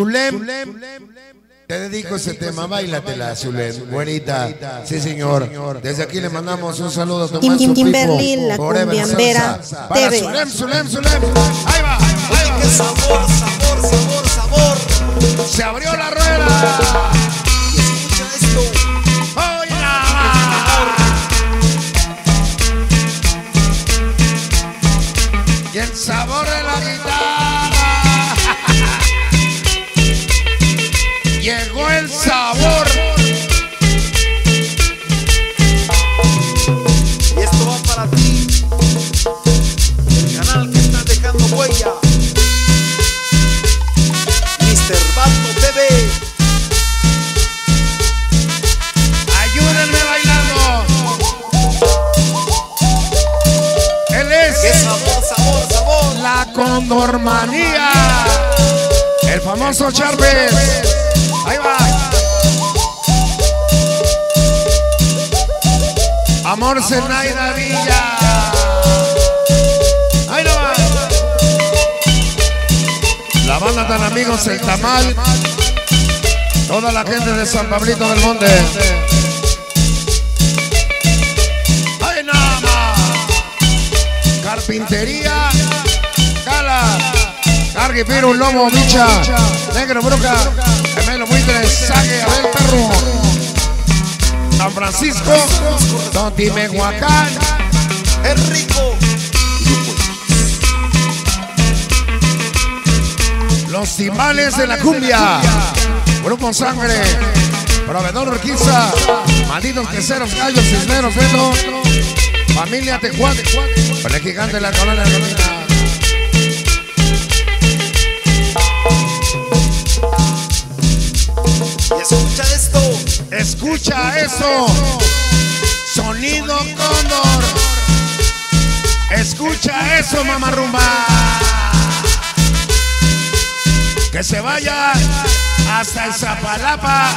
Zulem, te dedico ese tema, bailatela, Zulem, buenita, sí señor. Desde aquí le mandamos un saludo a Tomás Kimberly, la cumbiambera para TV. Zulem, ahí va, ¡Qué sabor, sabor, sabor, sabor! se abrió la rueda. Y escucha esto. Oye, nada. Y el sabor de la guitarra. Llegó el sabor. Y esto va para ti, el canal que está dejando huella, Mr. Bato TV. Ayúdenme bailando. Él es ¡Qué sabor, sabor, sabor! la Condormanía, el famoso Charbel. Ahí va. Amor Zenaida Villa. Ahí no va. La banda tan amigos El Tamal. Toda la gente de San Pablito del Monte. Ahí nada más. Carpintería. Cala. Cargue Piro, Lobo, Micha. Negro, Bruca. Gemelo, Buitres, Sague, Abel, Perro. San Francisco. Tontimehuacán. ¡Es rico! Los timbales de la cumbia. Grupo Sangre. Proveedor Urquiza. Malditos queseros, gallos, cisneros, Beto. Familia Tecuán. Con el gigante de la colonia de la Y escucha esto. Escucha eso. Sonido Cóndor. Escucha eso, mamarrumba. Que se vaya hasta el Zapalapa.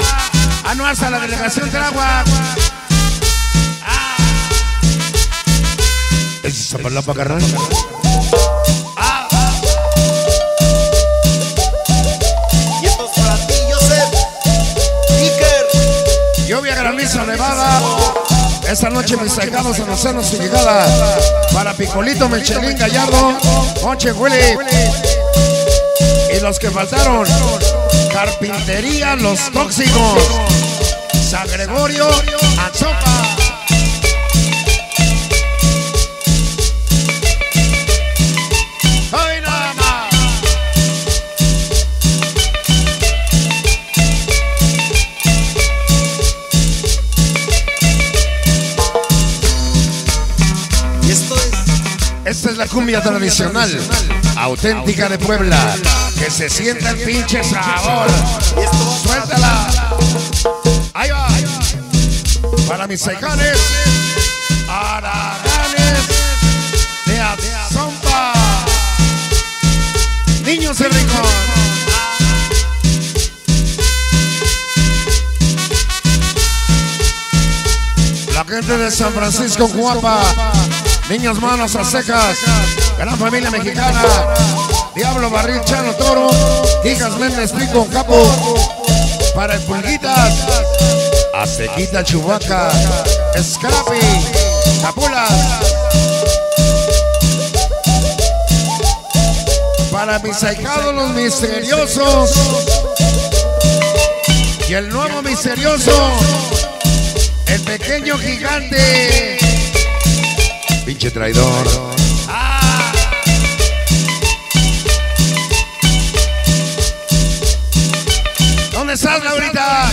Ah, no, hasta la delegación Tráhuac. ¿Es Zapalapa, carnal? Y esto es para ti, Joseph. Iker. Lluvia, granizo, nevada. Esta noche mis ahijados anunciaron su llegada. Para Picolito, Michelín, Gallardo, Moche, Willy. Y los que faltaron, Carpintería, Los Tóxicos, San Gregorio, Anzopa. ¡Ay, nada más! Y esto es. Esta es la cumbia tradicional, auténtica de Puebla. Que se sienta el pinche sabor. Y esto va Suéltala. Ahí va. Para mis saicanes, araganes de Azompa. Niños del Rincón. La gente de San Francisco, Guapa. Niños manos a secas. Gran familia mexicana. Diablo, Barril, Chano, Toro. Hijas, Méndez, Pico, Capo. Para el Pulguitas. Aztequita, Chubaca. Scrappy. Capulas. Para mis ahijados, los misteriosos. Y el nuevo misterioso. El pequeño gigante. Pinche traidor. ¿Dónde estás, Laurita?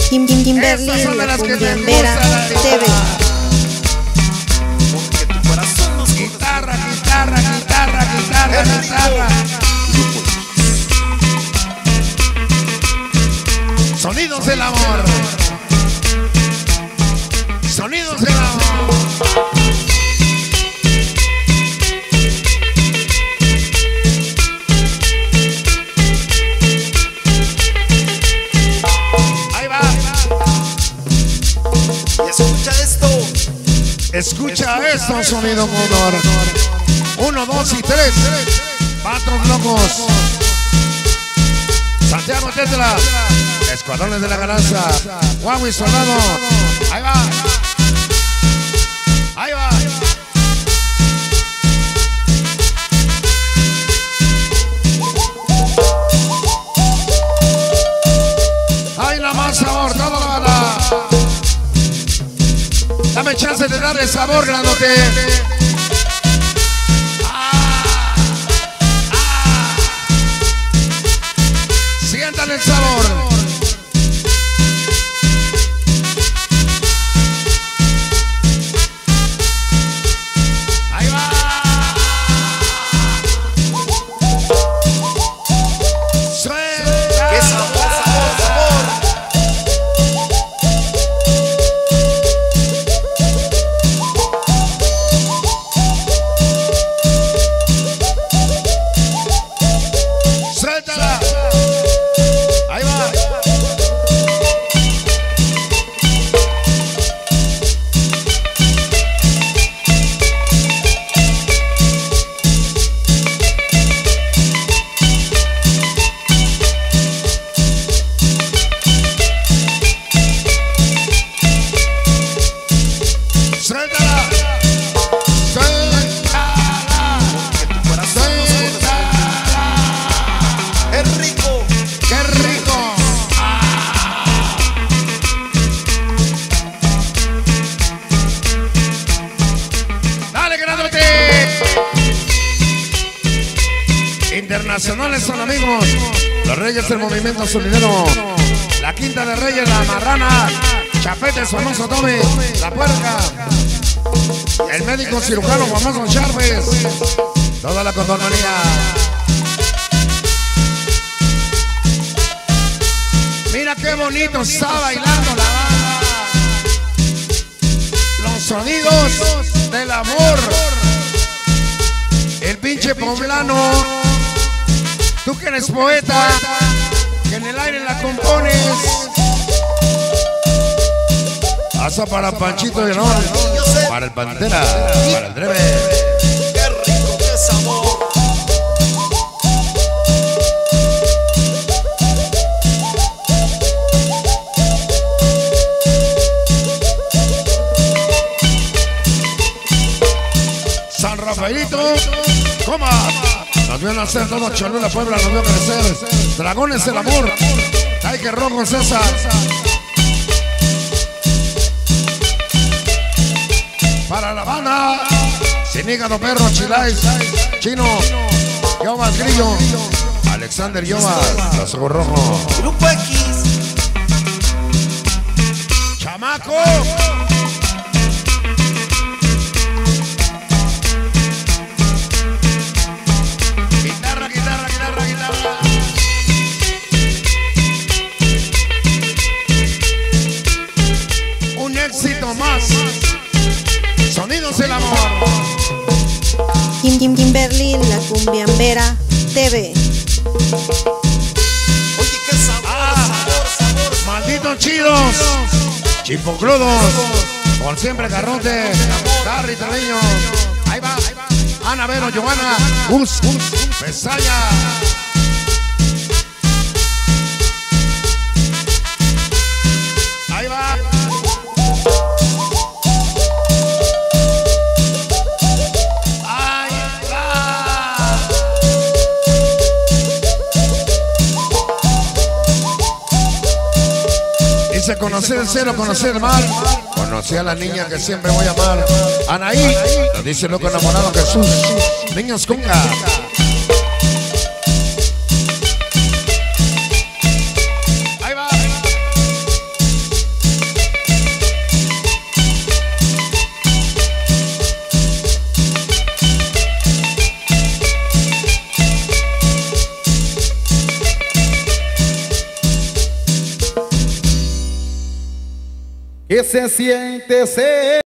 Kimberly, Estas son de la las que me cumbiambera gustan. TV. porque tu corazón nos Guitarra, guitarra, guitarra, guitarra, guitarra. Sonidos del amor. Sonidos del amor. Ahí va. Y escucha esto. Escucha esto, sonido Cóndor. 1, 2 y 3. Patos locos. Santiago Tetla, Escuadrones de la Garanza, Huawei Soldado. Ahí va. Ahí va. Hay la más sabor, toda la banda. Dame chance de darle sabor, grandote. Sientan el sabor. Ahí va. Suelta. ¡Qué sabor, sabor, sabor! Suéltala. Ahí va. Suéltala. Suéltala. Que tu corazón no se conoce. ¡Es rico! ¡Qué rico! ¡Dale, grandote! Internacionales son amigos. Los Reyes del Movimiento Sonidero. La Quinta de Reyes, la Marrana. Chapete, famoso Tommy. La Puerca. El médico cirujano famoso Charves. Toda la contornonía. Mira qué bonito está bailando la banda. Los sonidos del amor. El pinche poblano. Tú que eres poeta, que en el aire la compones. Asa para Panchito y Honor, para el Pantera, para el Dreve. ¡Qué rico, qué sabor! San Rafaelito, coma. Nos vio nacer todos, Cholula, Puebla, nos vio crecer. Dragones del amor. Ay, que rojo César. Para La Habana, Sin Hígado Perro, Chilais, Chino, Yobas Grillo, Alexander Yobas, Los Ojos Rojos. Grupo X. Chamaco. Guitarra, guitarra, guitarra, guitarra. Un éxito más. Sonidos del amor. Kimberly, la cumbiambera TV. Oye, qué sabor, sabor, sabor. Malditos chidos. Chipocludos. Por siempre Garrote. Carri Treviño. Ahí va. Ana Vero, Giovanna. Pesaya. Ahí va. Ahí va. Dice conocer el cielo, conocer el mar. Conocí a la niña que siempre voy a amar. Anaí, lo dice loco enamorado Jesús. Niños conga. Ahí va. ¿Qué se siente ser?